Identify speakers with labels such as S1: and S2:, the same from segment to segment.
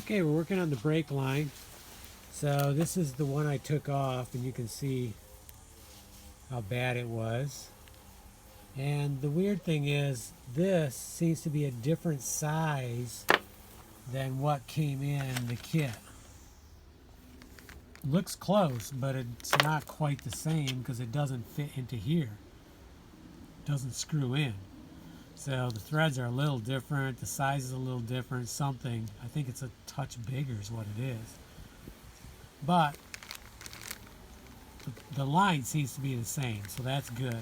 S1: Okay, we're working on the brake line. So this is the one I took off, and you can see how bad it was. And the weird thing is, this seems to be a different size than what came in the kit. Looks close, but it's not quite the same because it doesn't fit into here. It doesn't screw in. So the threads are a little different, the size is a little different, something. I think it's a touch bigger is what it is. But the line seems to be the same, so that's good.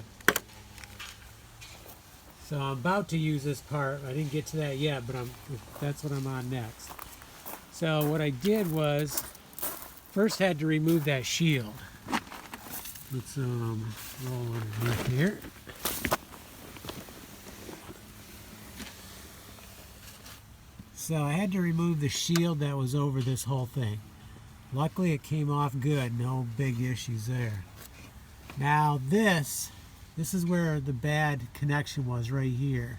S1: So I'm about to use this part. I didn't get to that yet, but that's what I'm on next. So what I did was, first had to remove that shield. Let's roll underneath here. So I had to remove the shield that was over this whole thing. Luckily it came off good, no big issues there. Now this is where the bad connection was, right here.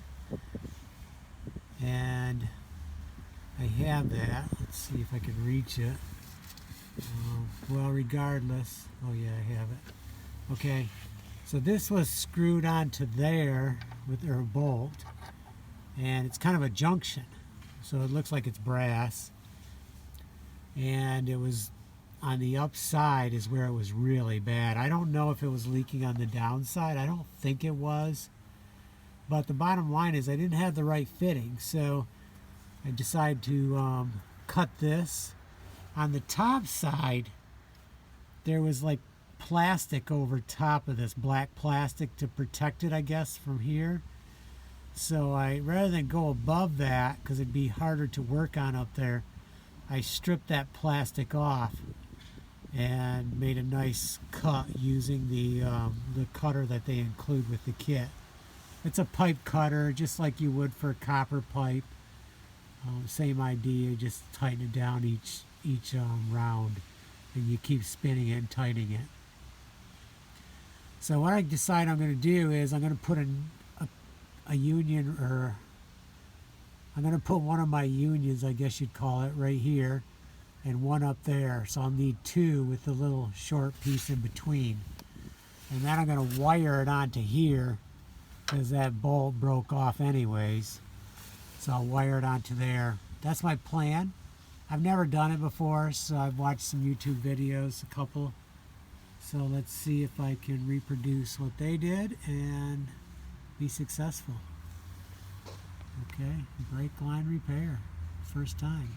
S1: And I have that. Let's see if I can reach it. Well, regardless, oh yeah, I have it. Okay, so this was screwed onto there with a bolt, and it's kind of a junction. So it looks like it's brass, and it was on the upside is where it was really bad. I don't know if it was leaking on the downside. I don't think it was, but the bottom line is I didn't have the right fitting, so I decided to cut this. On the top side there was like plastic over top of this, black plastic to protect it, I guess, from here. So I, rather than go above that, because it'd be harder to work on up there, I stripped that plastic off and made a nice cut using the cutter that they include with the kit. It's a pipe cutter, just like you would for a copper pipe. Same idea, just tighten it down each round, and you keep spinning it and tightening it. So what I decide I'm going to do is I'm going to put a union, or I'm going to put one of my unions, I guess you'd call it, right here, and one up there. So I'll need two with the little short piece in between. And then I'm going to wire it onto here, because that bolt broke off anyways. So I'll wire it onto there. That's my plan. I've never done it before, so I've watched some YouTube videos, a couple. So let's see if I can reproduce what they did and be successful. Okay, brake line repair, first time.